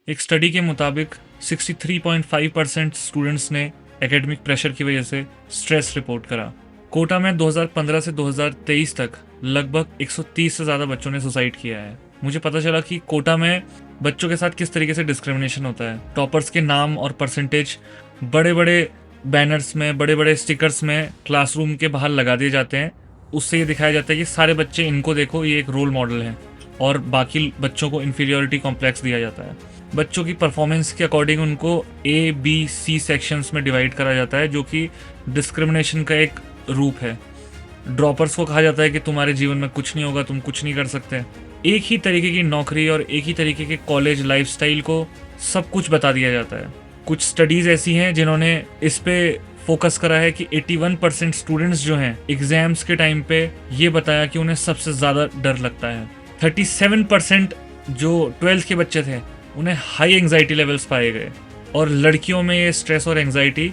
एक स्टडी के मुताबिक 63.5% स्टूडेंट्स ने एकेडमिक प्रेशर की वजह से स्ट्रेस रिपोर्ट करा। कोटा में 2015 से 2023 तक लगभग 130 से ज़्यादा बच्चों ने सुसाइड किया है। मुझे पता चला कि कोटा में बच्चों के साथ किस तरीके से डिस्क्रिमिनेशन होता है। टॉपर्स के नाम और परसेंटेज बड़े बड़े बैनर्स में, बड़े बड़े स्टिकर्स में क्लासरूम के बाहर लगा दिए जाते हैं। उससे ये दिखाया जाता है कि सारे बच्चे, इनको देखो, ये एक रोल मॉडल है, और बाकी बच्चों को इन्फीरियोरिटी कॉम्प्लेक्स दिया जाता है। बच्चों की परफॉर्मेंस के अकॉर्डिंग उनको A, B, C सेक्शंस में डिवाइड करा जाता है, जो कि डिस्क्रिमिनेशन का एक रूप है। ड्रॉपर्स को कहा जाता है कि तुम्हारे जीवन में कुछ नहीं होगा, तुम कुछ नहीं कर सकते। एक ही तरीके की नौकरी और एक ही तरीके के कॉलेज लाइफस्टाइल को सब कुछ बता दिया जाता है। कुछ स्टडीज़ ऐसी हैं जिन्होंने इस पे फोकस करा है कि 81% स्टूडेंट्स जो हैं एग्जाम्स के टाइम पे ये बताया कि उन्हें सबसे ज़्यादा डर लगता है। 37% जो 12th के बच्चे थे उन्हें हाई एंग्जाइटी लेवल्स पाए गए, और लड़कियों में ये स्ट्रेस और एंग्जाइटी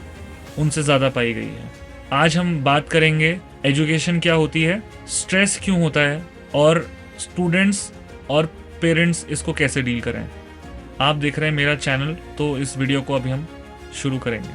उनसे ज़्यादा पाई गई है। आज हम बात करेंगे एजुकेशन क्या होती है, स्ट्रेस क्यों होता है, और स्टूडेंट्स और पेरेंट्स इसको कैसे डील करें। आप देख रहे हैं मेरा चैनल, तो इस वीडियो को अभी हम शुरू करेंगे।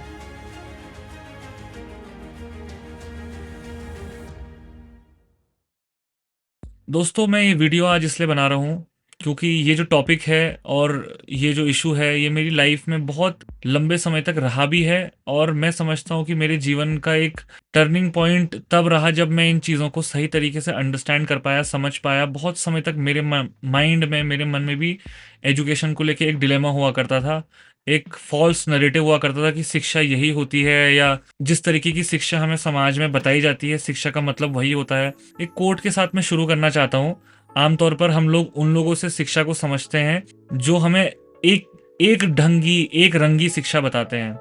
दोस्तों, मैं ये वीडियो आज इसलिए बना रहा हूँ क्योंकि ये जो टॉपिक है और ये जो इशू है, ये मेरी लाइफ में बहुत लंबे समय तक रहा भी है, और मैं समझता हूँ कि मेरे जीवन का एक टर्निंग पॉइंट तब रहा जब मैं इन चीज़ों को सही तरीके से अंडरस्टैंड कर पाया, समझ पाया। बहुत समय तक मेरे माइंड में, मेरे मन में भी एजुकेशन को लेके एक डिलेमा हुआ करता था। एक फॉल्स नरेटिव हुआ करता था कि शिक्षा यही होती है, या जिस तरीके की शिक्षा हमें समाज में बताई जाती है, शिक्षा का मतलब वही होता है। एक कोट के साथ मैं शुरू करना चाहता हूँ। आमतौर पर हम लोग उन लोगों से शिक्षा को समझते हैं जो हमें एक एक ढंगी, एक रंगी शिक्षा बताते हैं।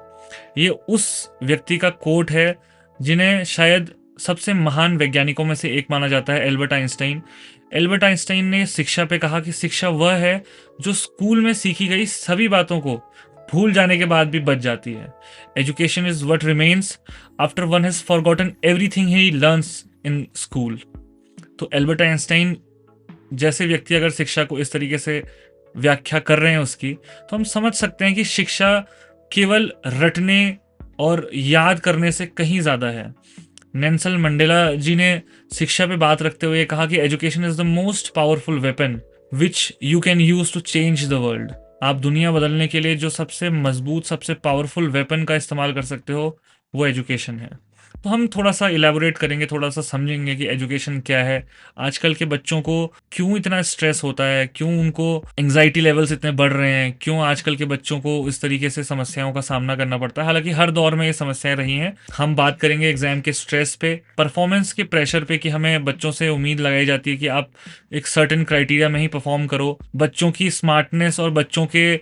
ये उस व्यक्ति का कोट है जिन्हें शायद सबसे महान वैज्ञानिकों में से एक माना जाता है, एल्बर्ट आइंस्टाइन। एल्बर्ट आइंस्टाइन ने शिक्षा पे कहा कि शिक्षा वह है जो स्कूल में सीखी गई सभी बातों को भूल जाने के बाद भी बच जाती है। Education is what remains after one has forgotten everything he learns in school. तो एल्बर्ट आइंस्टाइन जैसे व्यक्ति अगर शिक्षा को इस तरीके से व्याख्या कर रहे हैं उसकी, तो हम समझ सकते हैं कि शिक्षा केवल रटने और याद करने से कहीं ज़्यादा है। नेल्सन मंडेला जी ने शिक्षा पे बात रखते हुए कहा कि education is the most powerful weapon which you can use to change the world. आप दुनिया बदलने के लिए जो सबसे मजबूत, सबसे पावरफुल वेपन का इस्तेमाल कर सकते हो, वो एजुकेशन है। तो हम थोड़ा सा इलेबोरेट करेंगे, थोड़ा सा समझेंगे कि एजुकेशन क्या है, आजकल के बच्चों को क्यों इतना स्ट्रेस होता है, क्यों उनको एंग्जाइटी लेवल्स इतने बढ़ रहे हैं, क्यों आजकल के बच्चों को इस तरीके से समस्याओं का सामना करना पड़ता है। हालांकि हर दौर में ये समस्याएं रही हैं। हम बात करेंगे एग्जाम के स्ट्रेस पे, परफॉर्मेंस के प्रेशर पे, कि हमें बच्चों से उम्मीद लगाई जाती है कि आप एक सर्टेन क्राइटेरिया में ही परफॉर्म करो। बच्चों की स्मार्टनेस और बच्चों के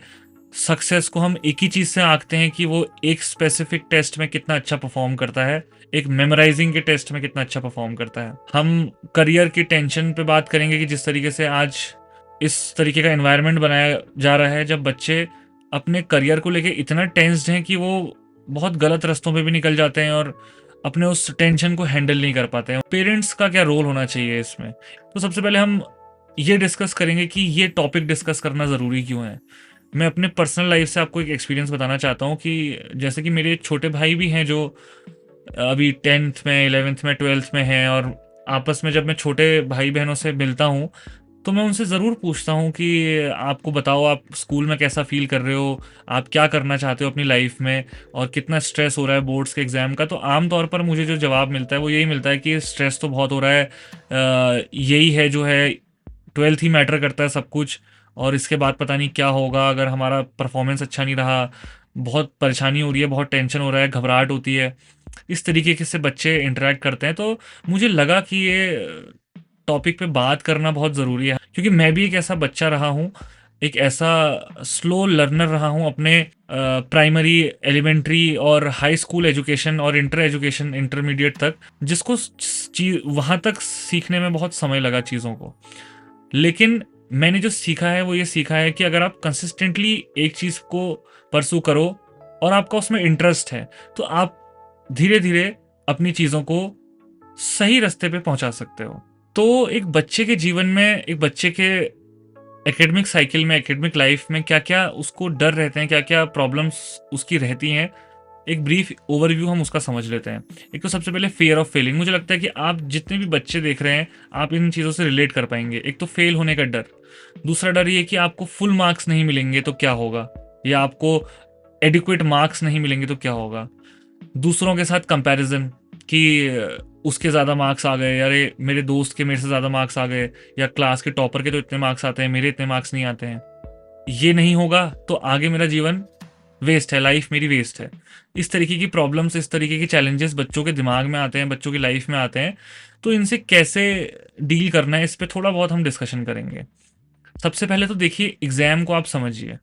सक्सेस को हम एक ही चीज़ से आंकते हैं कि वो एक स्पेसिफिक टेस्ट में कितना अच्छा परफॉर्म करता है, एक मेमोराइजिंग के टेस्ट में कितना अच्छा परफॉर्म करता है। हम करियर की टेंशन पे बात करेंगे कि जिस तरीके से आज इस तरीके का एनवायरनमेंट बनाया जा रहा है, जब बच्चे अपने करियर को लेके इतना टेंस्ड हैं कि वो बहुत गलत रास्तों पे भी निकल जाते हैं और अपने उस टेंशन को हैंडल नहीं कर पाते हैं। पेरेंट्स का क्या रोल होना चाहिए इसमें? तो सबसे पहले हम ये डिस्कस करेंगे कि ये टॉपिक डिस्कस करना ज़रूरी क्यों है। मैं अपने पर्सनल लाइफ से आपको एक एक्सपीरियंस बताना चाहता हूँ कि जैसे कि मेरे छोटे भाई भी हैं जो अभी 10th में, 11th में, 12th में हैं, और आपस में जब मैं छोटे भाई बहनों से मिलता हूँ तो मैं उनसे ज़रूर पूछता हूँ कि आपको बताओ, आप स्कूल में कैसा फील कर रहे हो, आप क्या करना चाहते हो अपनी लाइफ में, और कितना स्ट्रेस हो रहा है बोर्ड्स के एग्ज़ाम का। तो आम तौर पर मुझे जो जवाब मिलता है वो यही मिलता है कि स्ट्रेस तो बहुत हो रहा है, यही है जो है, 12th ही मैटर करता है सब कुछ, और इसके बाद पता नहीं क्या होगा अगर हमारा परफॉर्मेंस अच्छा नहीं रहा। बहुत परेशानी हो रही है, बहुत टेंशन हो रहा है, घबराहट होती है। इस तरीके के से बच्चे इंटरेक्ट करते हैं। तो मुझे लगा कि ये टॉपिक पे बात करना बहुत ज़रूरी है, क्योंकि मैं भी एक ऐसा बच्चा रहा हूँ, एक ऐसा स्लो लर्नर रहा हूँ अपने प्राइमरी, एलिमेंट्री और हाई स्कूल एजुकेशन और इंटर एजुकेशन, इंटरमीडिएट तक, जिसको वहाँ तक सीखने में बहुत समय लगा चीज़ों को। लेकिन मैंने जो सीखा है वो ये सीखा है कि अगर आप कंसिस्टेंटली एक चीज़ को परसू करो और आपका उसमें इंटरेस्ट है, तो आप धीरे धीरे अपनी चीज़ों को सही रास्ते पे पहुंचा सकते हो। तो एक बच्चे के जीवन में, एक बच्चे के एकेडमिक साइकिल में, एकेडमिक लाइफ में क्या-क्या उसको डर रहते हैं, क्या-क्या प्रॉब्लम्स उसकी रहती हैं, एक ब्रीफ ओवरव्यू हम उसका समझ लेते हैं। एक तो सबसे पहले फ़ियर ऑफ फेलिंग, मुझे लगता है कि आप जितने भी बच्चे देख रहे हैं, आप इन चीज़ों से रिलेट कर पाएँगे। एक तो फेल होने का डर, दूसरा डर ये कि आपको फुल मार्क्स नहीं मिलेंगे तो क्या होगा? या आपको एडिक्वेट मार्क्स नहीं मिलेंगे तो क्या होगा? दूसरों के साथ कंपैरिज़न कि उसके ज़्यादा मार्क्स आ गए, अरे मेरे दोस्त के मेरे से ज़्यादा मार्क्स आ गए, या क्लास के टॉपर के तो इतने मार्क्स आते हैं, मेरे इतने मार्क्स नहीं आते हैं। ये नहीं होगा तो आगे मेरा जीवन वेस्ट है, लाइफ मेरी वेस्ट है। इस तरीके की प्रॉब्लम्स, इस तरीके के चैलेंजेस बच्चों के दिमाग में आते हैं, बच्चों की लाइफ में आते हैं। तो इनसे कैसे डील करना है, इस पे थोड़ा बहुत हम डिस्कशन करेंगे। सबसे पहले तो देखिए, एग्ज़ाम को आप समझिए।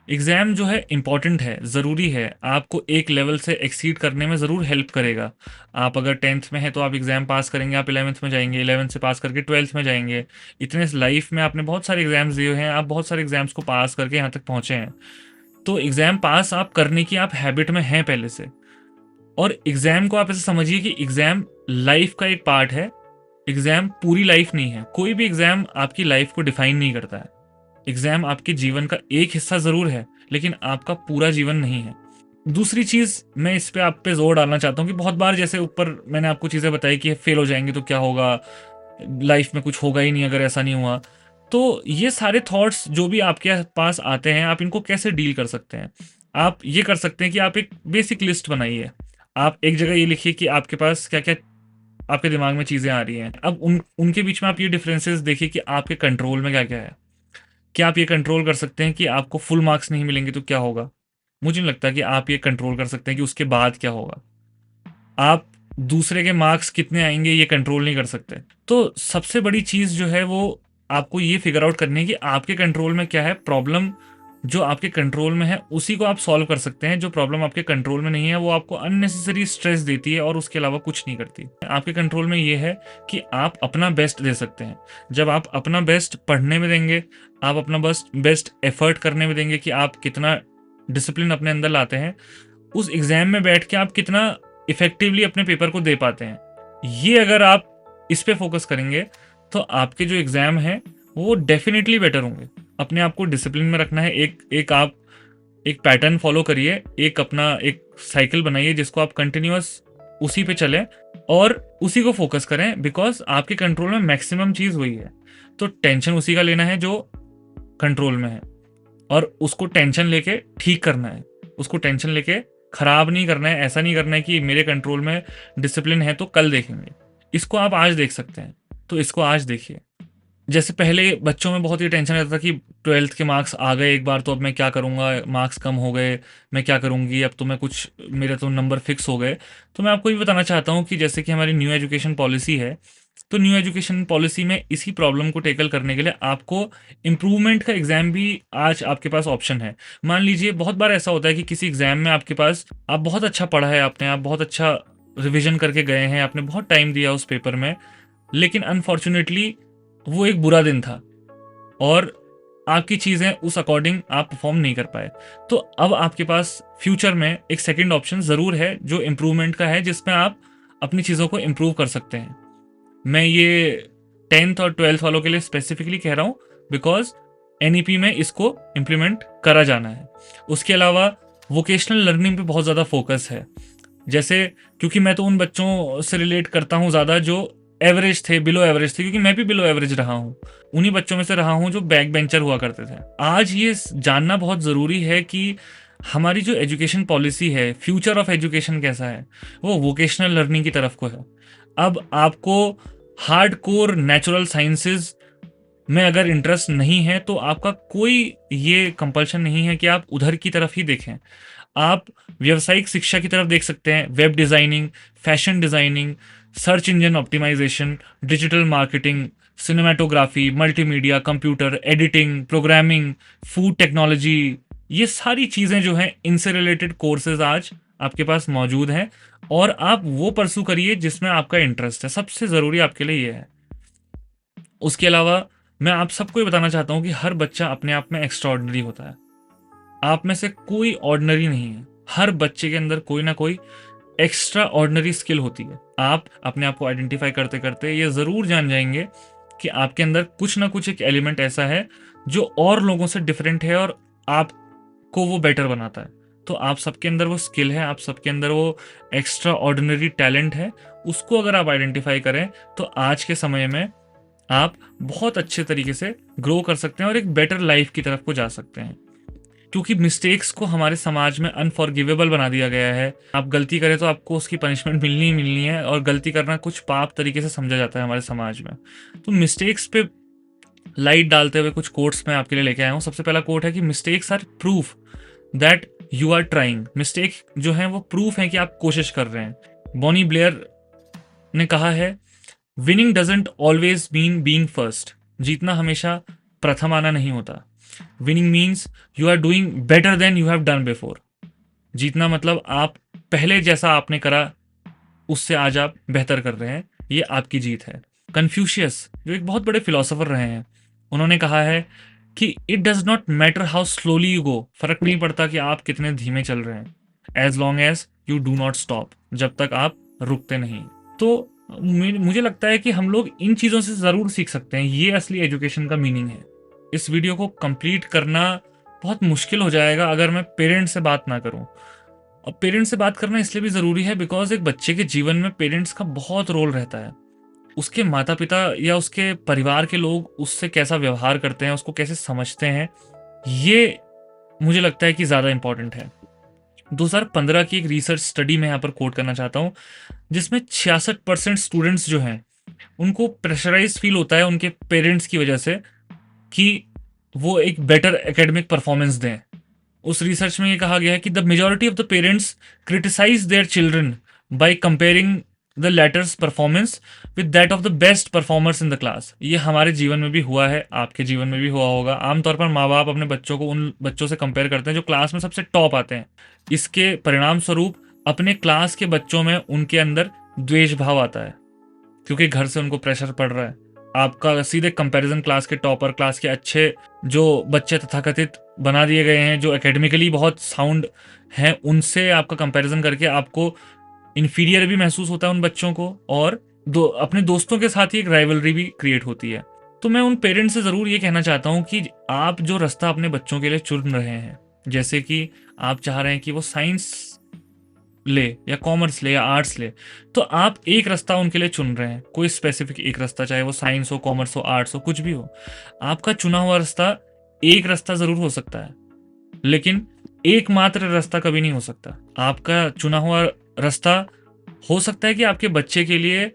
एग्ज़ाम जो है इम्पॉर्टेंट है, ज़रूरी है, आपको एक लेवल से एक्सीड करने में ज़रूर हेल्प करेगा। आप अगर 10th में हैं तो आप एग्ज़ाम पास करेंगे, आप 11th में जाएँगे, 11th से पास करके 12th में जाएँगे। इतने लाइफ में आपने बहुत सारे एग्ज़ाम्स दिए हैं, आप बहुत सारे एग्ज़ाम्स को पास करके यहाँ तक पहुँचे हैं। तो एग्ज़ाम पास आप करने की आप हैबिट में हैं पहले से। और एग्ज़ाम को आप ऐसे समझिए कि एग्ज़ाम लाइफ का एक पार्ट है, एग्ज़ाम पूरी लाइफ नहीं है। कोई भी एग्ज़ाम आपकी लाइफ को डिफ़ाइन नहीं करता है। एग्ज़ाम आपके जीवन का एक हिस्सा ज़रूर है, लेकिन आपका पूरा जीवन नहीं है। दूसरी चीज़ मैं इस पे आप पे ज़ोर डालना चाहता हूँ कि बहुत बार जैसे ऊपर मैंने आपको चीज़ें बताई कि फेल हो जाएँगे तो क्या होगा? लाइफ में कुछ होगा ही नहीं अगर ऐसा नहीं हुआ। तो ये सारे थॉट्स जो भी आपके पास आते हैं, आप इनको कैसे डील कर सकते हैं? आप ये कर सकते हैं कि आप एक बेसिक लिस्ट बनाइए। आप एक जगह ये लिखिए कि आपके पास क्या-क्या आपके दिमाग में चीज़ें आ रही हैं। अब उनके बीच में आप ये डिफरेंसेस देखिए कि आपके कंट्रोल में क्या-क्या है। क्या आप ये कंट्रोल कर सकते हैं कि आपको फुल मार्क्स नहीं मिलेंगे तो क्या होगा? मुझे नहीं लगता कि आप ये कंट्रोल कर सकते हैं कि उसके बाद क्या होगा। आप दूसरे के मार्क्स कितने आएँगे ये कंट्रोल नहीं कर सकते। तो सबसे बड़ी चीज़ जो है वो आपको ये फिगर आउट करनी है कि आपके कंट्रोल में क्या है, प्रॉब्लम जो आपके कंट्रोल में है उसी को आप सॉल्व कर सकते हैं। जो प्रॉब्लम आपके कंट्रोल में नहीं है वो आपको अननेसेसरी स्ट्रेस देती है और उसके अलावा कुछ नहीं करती। आपके कंट्रोल में ये है कि आप अपना बेस्ट दे सकते हैं। जब आप अपना बेस्ट पढ़ने में देंगे, आप अपना बेस्ट एफर्ट करने में देंगे कि आप कितना डिसिप्लिन अपने अंदर लाते हैं, उस एग्ज़ाम में बैठ के आप कितना इफ़ेक्टिवली अपने पेपर को दे पाते हैं। ये अगर आप इस पे फ़ोकस करेंगे, तो आपके जो एग्ज़ाम हैं, वो डेफ़िनिटली बेटर होंगे। अपने आप को डिसिप्लिन में रखना है। आप एक पैटर्न फ़ॉलो करिए, एक अपना एक साइकिल बनाइए जिसको आप कंटिन्यूअस उसी पे चलें और उसी को फ़ोकस करें, बिकॉज़ आपके कंट्रोल में मैक्सिमम चीज़ वही है। तो टेंशन उसी का लेना है जो कंट्रोल में है और उसको टेंशन लेके ठीक करना है। उसको टेंशन लेके खराब नहीं करना है, ऐसा नहीं करना है कि मेरे कंट्रोल में डिसिप्लिन है तो कल देखेंगे। इसको आप आज देख सकते हैं, तो इसको आज देखिए। जैसे पहले बच्चों में बहुत ये टेंशन रहता था कि 12th के मार्क्स आ गए एक बार तो अब मैं क्या करूँगा? मार्क्स कम हो गए, मैं क्या करूँगी? अब तो मैं कुछ मेरे तो नंबर फिक्स हो गए। तो मैं आपको ये बताना चाहता हूँ कि जैसे कि हमारी न्यू एजुकेशन पॉलिसी है, तो न्यू एजुकेशन पॉलिसी में इसी प्रॉब्लम को टैकल करने के लिए आपको इम्प्रूवमेंट का एग्ज़ाम भी आज आपके पास ऑप्शन है। मान लीजिए बहुत बार ऐसा होता है कि किसी एग्ज़ाम में आपके पास आप बहुत अच्छा पढ़ा है आपने, आप बहुत अच्छा रिविज़न करके गए हैं, आपने बहुत टाइम दिया उस पेपर में, लेकिन अनफॉर्च्यूनेटली वो एक बुरा दिन था और आपकी चीज़ें उस अकॉर्डिंग आप परफ़ॉर्म नहीं कर पाए। तो अब आपके पास फ्यूचर में एक सेकंड ऑप्शन ज़रूर है जो इम्प्रूवमेंट का है, जिसमें आप अपनी चीज़ों को इम्प्रूव कर सकते हैं। मैं ये 10th और 12th वालों के लिए स्पेसिफिकली कह रहा हूँ, बिकॉज़ एनईपी में इसको इम्प्लीमेंट करा जाना है। उसके अलावा वोकेशनल लर्निंग पे बहुत ज़्यादा फ़ोकस है। जैसे क्योंकि मैं तो उन बच्चों से रिलेट करता हूँ ज़्यादा जो एवरेज थे, बिलो एवरेज थे, क्योंकि मैं भी बिलो एवरेज रहा हूँ। उन्हीं बच्चों में से रहा हूँ जो बैक बेंचर हुआ करते थे। आज ये जानना बहुत ज़रूरी है कि हमारी जो एजुकेशन पॉलिसी है, फ्यूचर ऑफ एजुकेशन कैसा है, वो वोकेशनल लर्निंग की तरफ को है। अब आपको हार्डकोर नेचुरल साइंसेज में अगर इंटरेस्ट नहीं है तो आपका कोई ये कंपल्शन नहीं है कि आप उधर की तरफ ही देखें। आप व्यावसायिक शिक्षा की तरफ देख सकते हैं, web designing, fashion designing, search engine optimisation, digital marketing, cinematography, multimedia, computer, editing, programming, food technology, ये सारी चीज़ें जो हैं इनसे रिलेटेड कोर्सेज़ आज आपके पास मौजूद हैं और आप वो परस्यू करिए जिसमें आपका इंटरेस्ट है। सबसे ज़रूरी आपके लिए ये है। उसके अलावा मैं आप सबको ये बताना चाहता हूँ कि हर बच्चा अपने आप में एक्स्ट्राऑर्डिनरी होता है। आप में से कोई ऑर्डिनरी नहीं है। हर बच्चे के अंदर कोई ना कोई एक्स्ट्रा ऑर्डिनरी स्किल होती है। आप अपने आप को आइडेंटिफाई करते करते ये ज़रूर जान जाएंगे कि आपके अंदर कुछ ना कुछ एक एलिमेंट ऐसा है जो और लोगों से डिफरेंट है और आपको वो बेटर बनाता है। तो आप सबके अंदर वो स्किल है, आप सबके अंदर वो एक्स्ट्रा ऑर्डिनरी टैलेंट है, उसको अगर आप आइडेंटिफाई करें तो आज के समय में आप बहुत अच्छे तरीके से ग्रो कर सकते हैं और एक बेटर लाइफ की तरफ को जा सकते हैं। क्योंकि मिस्टेक्स को हमारे समाज में अनफॉरगिवेबल बना दिया गया है। आप गलती करें तो आपको उसकी पनिशमेंट मिलनी ही मिलनी है, और गलती करना कुछ पाप तरीके से समझा जाता है हमारे समाज में। तो मिस्टेक्स पे लाइट डालते हुए कुछ कोट्स मैं आपके लिए लेके आया हूँ। सबसे पहला कोट है कि mistakes are proof that you are trying. Mistake जो है वो प्रूफ है कि आप कोशिश कर रहे हैं। बॉनी ब्लेयर ने कहा है, winning doesn't always mean being first. जीतना हमेशा प्रथम आना नहीं होता। Winning means you are doing better than you have done before. जीतना मतलब आप पहले जैसा आपने करा उससे आज आप बेहतर कर रहे हैं, ये आपकी जीत है। कन्फ्यूशियस जो एक बहुत बड़े फिलोसोफर रहे हैं, उन्होंने कहा है कि it does not matter how slowly you go. फर्क नहीं पड़ता कि आप कितने धीमे चल रहे हैं, as long as you do not stop, जब तक आप रुकते नहीं। तो मुझे लगता है कि हम लोग इन चीज़ों से ज़रूर सीख सकते हैं। ये असली एजुकेशन का मीनिंग है। इस वीडियो को कंप्लीट करना बहुत मुश्किल हो जाएगा अगर मैं पेरेंट्स से बात ना करूं। अब पेरेंट्स से बात करना इसलिए भी ज़रूरी है बिकॉज एक बच्चे के जीवन में पेरेंट्स का बहुत रोल रहता है। उसके माता पिता या उसके परिवार के लोग उससे कैसा व्यवहार करते हैं, उसको कैसे समझते हैं, ये मुझे लगता है कि ज़्यादा इंपॉर्टेंट है। 2015 की एक रिसर्च स्टडी में यहाँ पर कोट करना चाहता हूँ, जिसमें 66% स्टूडेंट्स जो हैं उनको प्रेशराइज फील होता है उनके पेरेंट्स की वजह से कि वो एक बेटर एकेडमिक परफॉर्मेंस दें। उस रिसर्च में ये कहा गया है कि the majority of the parents criticise their children by comparing the latter's performance with that of the best performers in the class. ये हमारे जीवन में भी हुआ है, आपके जीवन में भी हुआ होगा। आमतौर पर माँ बाप अपने बच्चों को उन बच्चों से कंपेयर करते हैं जो क्लास में सबसे टॉप आते हैं। इसके परिणाम स्वरूप अपने क्लास के बच्चों में उनके अंदर द्वेष भाव आता है, क्योंकि घर से उनको प्रेशर पड़ रहा है। आपका सीधे कंपैरिजन क्लास के टॉपर, क्लास के अच्छे जो बच्चे तथाकथित बना दिए गए हैं, जो एकेडमिकली बहुत साउंड हैं, उनसे आपका कंपैरिजन करके आपको इन्फीरियर भी महसूस होता है उन बच्चों को, और अपने दोस्तों के साथ ही एक राइवलरी भी क्रिएट होती है। तो मैं उन पेरेंट्स से ज़रूर ये कहना चाहता हूँ कि आप जो रास्ता अपने बच्चों के लिए चुन रहे हैं, जैसे कि आप चाह रहे हैं कि वो साइंस ले या कॉमर्स ले या आर्ट्स ले, तो आप एक रास्ता उनके लिए चुन रहे हैं, कोई स्पेसिफिक एक रास्ता, चाहे वो साइंस हो, कॉमर्स हो, आर्ट्स हो, कुछ भी हो। आपका चुना हुआ रास्ता एक रास्ता ज़रूर हो सकता है, लेकिन एकमात्र रास्ता कभी नहीं हो सकता। आपका चुना हुआ रास्ता हो सकता है कि आपके बच्चे के लिए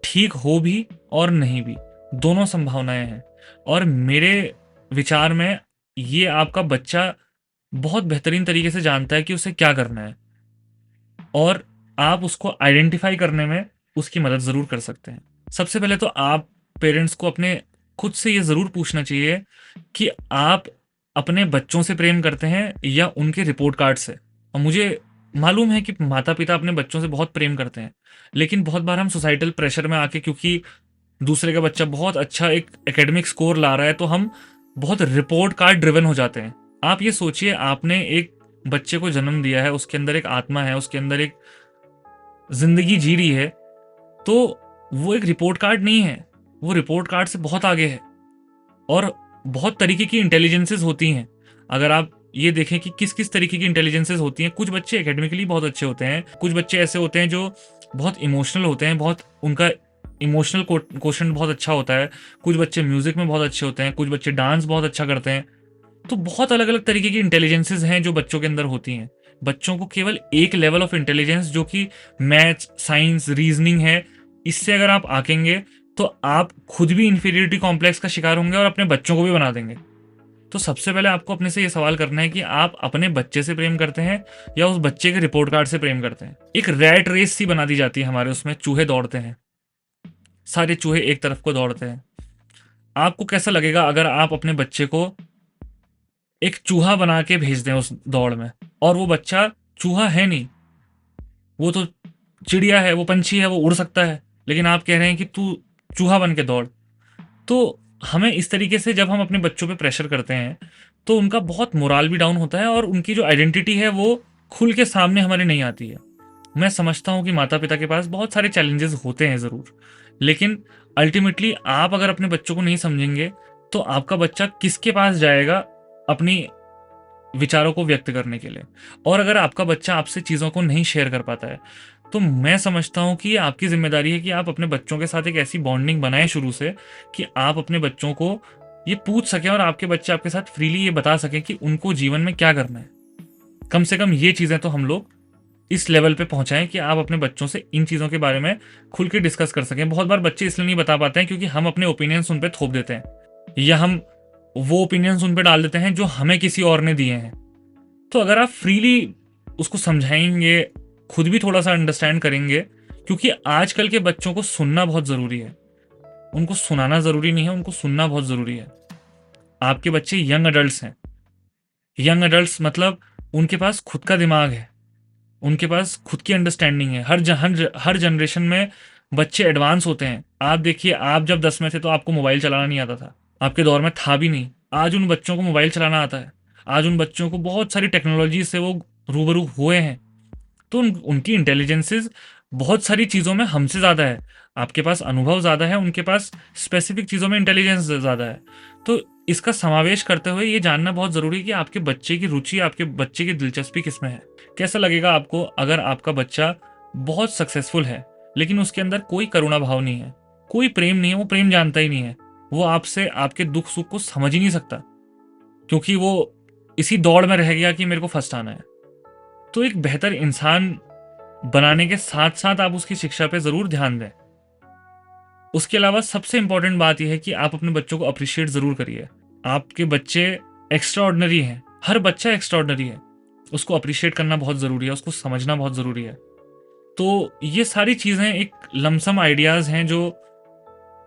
ठीक हो भी और नहीं भी, दोनों संभावनाएं हैं। और मेरे विचार में ये आपका बच्चा बहुत बेहतरीन तरीके से जानता है कि उसे क्या करना है, और आप उसको आइडेंटिफाई करने में उसकी मदद ज़रूर कर सकते हैं। सबसे पहले तो आप पेरेंट्स को अपने खुद से ये ज़रूर पूछना चाहिए कि आप अपने बच्चों से प्रेम करते हैं या उनके रिपोर्ट कार्ड से। और मुझे मालूम है कि माता पिता अपने बच्चों से बहुत प्रेम करते हैं, लेकिन बहुत बार हम सोसाइटल प्रेशर में आके, क्योंकि दूसरे का बच्चा बहुत अच्छा एक एकेडमिक स्कोर ला रहा है, तो हम बहुत रिपोर्ट कार्ड ड्रिवन हो जाते हैं। आप ये सोचिए, आपने एक बच्चे को जन्म दिया है, उसके अंदर एक आत्मा है, उसके अंदर एक जिंदगी जी रही है, तो वो एक रिपोर्ट कार्ड नहीं है, वो रिपोर्ट कार्ड से बहुत आगे है। और बहुत तरीके की इंटेलिजेंसेस होती हैं। अगर आप ये देखें कि किस किस तरीके की इंटेलिजेंसेस होती हैं, कुछ बच्चे एकेडमिकली बहुत अच्छे होते हैं, कुछ बच्चे ऐसे होते हैं जो बहुत इमोशनल होते हैं, बहुत उनका इमोशनल क्वेश्चन बहुत अच्छा होता है, कुछ बच्चे म्यूजिक में बहुत अच्छे होते हैं, कुछ बच्चे डांस बहुत अच्छा करते हैं। तो बहुत अलग अलग तरीके की इंटेलिजेंसेस हैं जो बच्चों के अंदर होती हैं। बच्चों को केवल एक लेवल ऑफ इंटेलिजेंस, जो कि मैथ्स, साइंस, रीजनिंग है, इससे अगर आप आकेंगे तो आप खुद भी इंफीरियरिटी कॉम्प्लेक्स का शिकार होंगे और अपने बच्चों को भी बना देंगे। तो सबसे पहले आपको अपने से ये सवाल करना है कि आप अपने बच्चे से प्रेम करते हैं या उस बच्चे के रिपोर्ट कार्ड से प्रेम करते हैं। एक रैट रेस सी बना दी जाती है हमारे, उसमें चूहे दौड़ते हैं, सारे चूहे एक तरफ को दौड़ते हैं। आपको कैसा लगेगा अगर आप अपने बच्चे को एक चूहा बना के भेज दें उस दौड़ में, और वो बच्चा चूहा है नहीं, वो तो चिड़िया है, वो पंछी है, वो उड़ सकता है, लेकिन आप कह रहे हैं कि तू चूहा बन के दौड़। तो हमें इस तरीके से जब हम अपने बच्चों पे प्रेशर करते हैं तो उनका बहुत मोराल भी डाउन होता है, और उनकी जो आइडेंटिटी है वो खुल के सामने हमारे नहीं आती है। मैं समझता हूँ कि माता पिता के पास बहुत सारे चैलेंजेस होते हैं ज़रूर, लेकिन अल्टीमेटली आप अगर अपने बच्चों को नहीं समझेंगे तो आपका बच्चा किसके पास जाएगा अपनी विचारों को व्यक्त करने के लिए? और अगर आपका बच्चा आपसे चीज़ों को नहीं शेयर कर पाता है, तो मैं समझता हूँ कि ये आपकी ज़िम्मेदारी है कि आप अपने बच्चों के साथ एक ऐसी बॉन्डिंग बनाएँ शुरू से कि आप अपने बच्चों को ये पूछ सकें और आपके बच्चे आपके साथ फ्रीली ये बता सकें कि उनको जीवन में क्या करना है। कम से कम ये चीज़ें तो हम लोग इस लेवल पे पहुँचाएँ कि आप अपने बच्चों से इन चीज़ों के बारे में खुल के डिस्कस कर सकें। बहुत बार बच्चे इसलिए नहीं बता पाते हैं क्योंकि हम अपने ओपिनियंस उन पे थोप देते हैं या हम वो ओपिनियंस उन पे डाल देते हैं जो हमें किसी और ने दिए हैं। तो अगर आप फ्रीली उसको समझाएँगे, खुद भी थोड़ा-सा अंडरस्टैंड करेंगे, क्योंकि आजकल के बच्चों को सुनना बहुत ज़रूरी है। उनको सुनाना ज़रूरी नहीं है, उनको सुनना बहुत ज़रूरी है। आपके बच्चे यंग एडल्ट्स हैं। यंग एडल्ट्स मतलब उनके पास खुद का दिमाग है, उनके पास खुद की अंडरस्टैंडिंग है। हर जनरेशन में बच्चे एडवांस होते हैं। आप देखिए, आप जब 10 में थे तो आपको मोबाइल चलाना नहीं आता था। आपके दौर में था भी नहीं। आज उन बच्चों को मोबाइल चलाना आता है। आज उन बच्चों को बहुत सारी टेक्नोलॉजी से वो रूबरू हुए हैं। तो उनकी इंटेलिजेंसेस बहुत सारी चीज़ों में हमसे ज़्यादा है। आपके पास अनुभव ज़्यादा है, उनके पास स्पेसिफिक चीज़ों में इंटेलिजेंस ज़्यादा है। तो इसका समावेश करते हुए ये जानना बहुत ज़रूरी है कि आपके बच्चे की रुचि, आपके बच्चे की दिलचस्पी किस में है। कैसा लगेगा आपको अगर आपका बच्चा बहुत सक्सेसफुल है, लेकिन उसके अंदर कोई करुणा भाव नहीं है, कोई प्रेम नहीं है, वो प्रेम जानता ही नहीं है। वो आपसे आपके दुख-सुख को समझ ही नहीं सकता, क्योंकि वो इसी दौड़ में रह गया कि मेरे को फर्स्ट आना है। तो एक बेहतर इंसान बनाने के साथ-साथ आप उसकी शिक्षा पे ज़रूर ध्यान दें। उसके अलावा सबसे इम्पोर्टेंट बात ये है कि आप अपने बच्चों को अप्रिशिएट ज़रूर करिए। आपके बच्चे एक्स्ट्राऑर्डिनरी हैं, हर बच्चा एक्स्ट्राऑर्डिनरी है। उसको अप्रिशिएट करना बहुत ज़रूरी है, उसको समझना बहुत ज़रूरी है। तो ये सारी चीज़ें एक लमसम आइडियाज़ हैं जो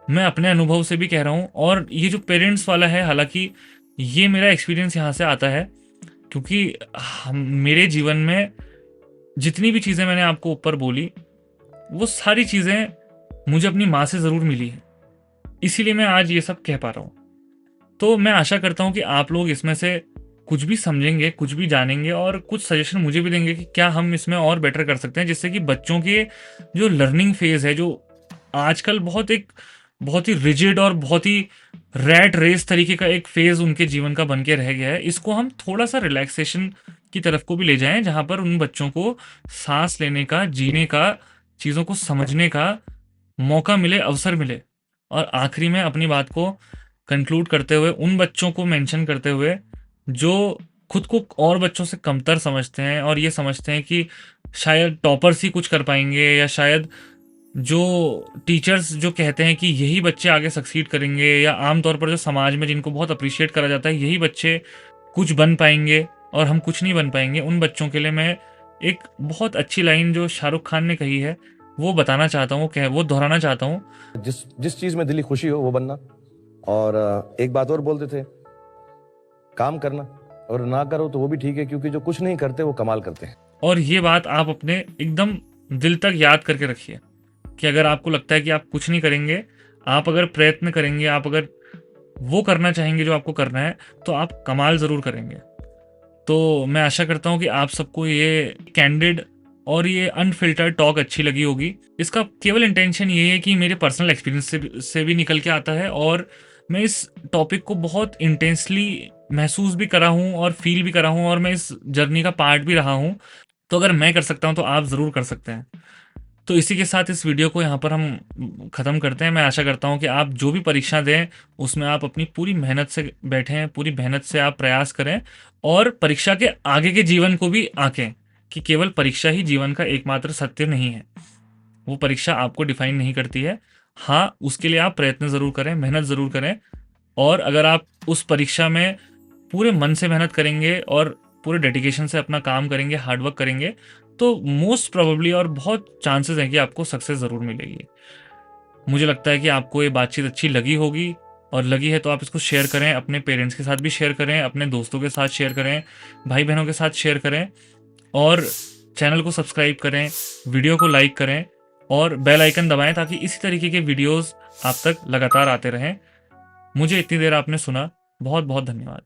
मैं अपने अनुभव से भी कह रहा हूँ, और ये जो पेरेंट्स वाला है, हालाँकि ये मेरा एक्सपीरियंस यहाँ से आता है क्योंकि हम मेरे जीवन में जितनी भी चीज़ें मैंने आपको ऊपर बोली, वो सारी चीज़ें मुझे अपनी माँ से ज़रूर मिली हैं। इसीलिए मैं आज ये सब कह पा रहा हूँ। तो मैं आशा करता हूँ कि आप लोग इसमें से कुछ भी समझेंगे, कुछ भी जानेंगे और कुछ सजेशन मुझे भी देंगे कि क्या हम इसमें और बेटर कर सकते हैं, जिससे कि बच्चों के जो लर्निंग फेज़ है, जो आजकल बहुत ही रिजिड और बहुत ही रैट रेस तरीके का एक फेज़ उनके जीवन का बन के रह गया है, इसको हम थोड़ा-सा रिलैक्सेशन की तरफ को भी ले जाएँ, जहाँ पर उन बच्चों को साँस लेने का, जीने का, चीज़ों को समझने का मौका मिले, अवसर मिले। और आखिरी में अपनी बात को कंक्लूड करते हुए उन बच्चों को मेंशन करते हुए जो खुद को और बच्चों से कमतर समझते हैं और ये समझते हैं कि शायद टॉपर्स ही कुछ कर पाएँगे, या शायद जो टीचर्स जो कहते हैं कि यही बच्चे आगे सक्सीड करेंगे, या आम तौर पर जो समाज में जिनको बहुत अप्रिशिएट करा जाता है, यही बच्चे कुछ बन पाएँगे और हम कुछ नहीं बन पाएँगे। उन बच्चों के लिए मैं एक बहुत अच्छी लाइन जो शाहरुख खान ने कही है, वो बताना चाहता हूँ, वो दोहराना चाहता हूँ। जिस जिस चीज में दिली खुशी हो वो बनना। और एक बात और बोलते थे, काम करना और ना करो तो वो भी ठीक है, क्योंकि जो कुछ नहीं करते वो कमाल करते हैं। और ये बात आप अपने एकदम दिल तक याद करके रखिए कि अगर आपको लगता है कि आप कुछ नहीं करेंगे, आप अगर प्रयत्न करेंगे, आप अगर वो करना चाहेंगे जो आपको करना है, तो आप कमाल ज़रूर करेंगे। तो मैं आशा करता हूँ कि आप सबको ये कैंडिड और ये अनफिल्टर्ड टॉक अच्छी लगी होगी। इसका केवल इंटेंशन ये है कि मेरे पर्सनल एक्सपीरियंस से भी निकल के आता है, और मैं इस टॉपिक को बहुत इंटेंसली महसूस भी करा हूँ और फील भी करा हूँ, और मैं इस जर्नी का पार्ट भी रहा हूँ। तो अगर मैं कर सकता हूँ तो आप ज़रूर कर सकते हैं। तो इसी के साथ इस वीडियो को यहाँ पर हम ख़त्म करते हैं। मैं आशा करता हूँ कि आप जो भी परीक्षा दें, उसमें आप अपनी पूरी मेहनत से बैठें, पूरी मेहनत से आप प्रयास करें, और परीक्षा के आगे के जीवन को भी आँकें कि केवल परीक्षा ही जीवन का एकमात्र सत्य नहीं है। वो परीक्षा आपको डिफाइन नहीं करती है। हाँ, उसके लिए आप प्रयत्न ज़रूर करें, मेहनत ज़रूर करें, और अगर आप उस परीक्षा में पूरे मन से मेहनत करेंगे और पूरे डेडिकेशन से अपना काम करेंगे, हार्ड वर्क करेंगे, तो मोस्ट प्रोबेबली और बहुत चांसेस हैं कि आपको सक्सेस ज़रूर मिलेगी। मुझे लगता है कि आपको ये बातचीत अच्छी लगी होगी, और लगी है तो आप इसको शेयर करें, अपने पेरेंट्स के साथ भी शेयर करें, अपने दोस्तों के साथ शेयर करें, भाई-बहनों के साथ शेयर करें, और चैनल को सब्सक्राइब करें, वीडियो को लाइक करें और बेल आइकन दबाएँ ताकि इसी तरीके के वीडियोज़ आप तक लगातार आते रहें। मुझे इतनी देर आपने सुना, बहुत-बहुत धन्यवाद।